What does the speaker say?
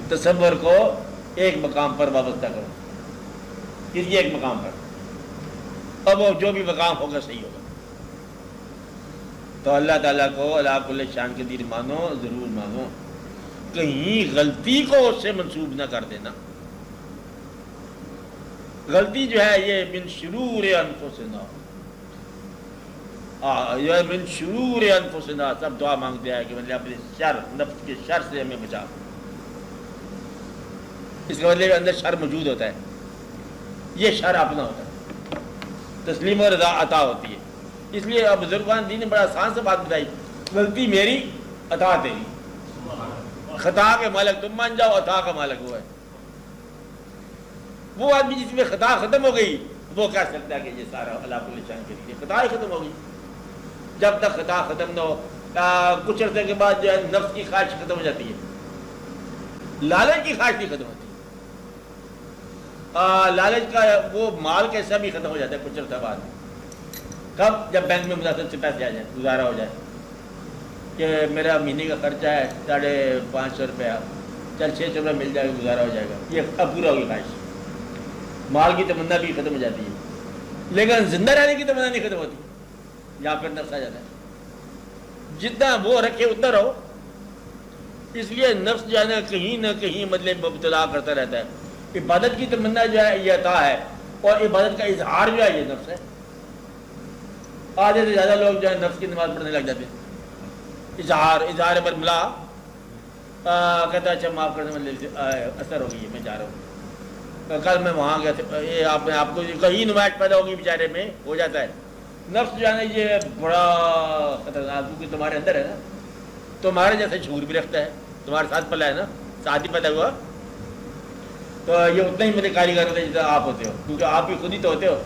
تصور کو ایک مقام پر وابستہ کرو، کسی ایک مقام پر، اب وہ جو بھی مقام ہوگا صحیح ہوگا۔ تو اللہ تعالیٰ کو علی کل شان قدیر مانو، ضرور مانو، کہیں غلطی کو اس سے منسوب نہ کر دینا۔ غلطی جو ہے یہ من شرور انفسنا، یہ من شرور انفسنا، سب دعا مانگتے ہیں کہ مطلب اپنے شر، نفس کے شر سے ہمیں بچا۔ اس کا مطلب اندر شر موجود ہوتا ہے، یہ شر اپنا ہوتا ہے، تسلیم و رضا عطا ہوتی ہے۔ اس لیے اب بزرگان دین نے بڑا آسان سے بات بتائی، غلطی میری، عطا تیری، خطا کے مالک تم مان جاؤ، عطا کا مالک وہ ہے۔ وہ آدمی جس میں خطا ختم ہو گئی وہ کہہ سکتا ہے کہ یہ سارا اللہ کل شان کے لیے، خطا ہی ختم ہو گئی۔ جب تک خطا ختم نہ ہو، کچھ عرصے کے بعد جو ہے نفس کی خواہش ختم ہو جاتی ہے، لالچ کی خواہش نہیں ختم ہوتی، لالچ کا وہ مال کیسا بھی ختم ہو جاتا ہے کچھ عرصہ بعد۔ کب؟ جب بینک میں مناسب سے پیسے آ جائیں، گزارا ہو جائے کہ میرا مہینے کا خرچہ ہے 550 روپیہ، چل 600 روپیہ مل جائے گا، گزارا ہو جائے گا، یہ اب پورا ہوگی خواہش، مال کی تمنا بھی ختم ہو جاتی ہے، لیکن زندہ رہنے کی تمنا نہیں ختم ہوتی، یہاں پر نفس آ جاتا ہے، جتنا وہ رکھے اتنا رہو۔ اس لیے نفس جو ہے نا کہیں مطلب مبتلا کرتا رہتا ہے۔ عبادت کی تمنا جو ہے یہ عطا ہے، اور عبادت کا اظہار جو ہے یہ نفس ہے۔ آدھے سے زیادہ لوگ جو ہے نفس کی نماز پڑھنے لگ جاتے ہیں، اظہار پر ملا کہتا ہے اچھا معاف کرنے میں اثر ہو گئی ہے، میں جا رہا ہوں، کل میں وہاں گیا تھا، یہ آپ کو کہیں نمائش پیدا ہوگی بیچارے میں ہو جاتا ہے۔ نفس جو ہے نا یہ بڑا خطرناک، کیونکہ تمہارے اندر ہے نا، تمہارے جیسے شعور بھی رکھتا ہے، تمہارے ساتھ پلا ہے نا، ساتھ ہی پیدا ہوا، تو یہ اتنا ہی میرے کاریگر ہوتے ہیں جتنا آپ ہوتے ہو، کیونکہ آپ بھی خود ہی تو ہوتے ہو۔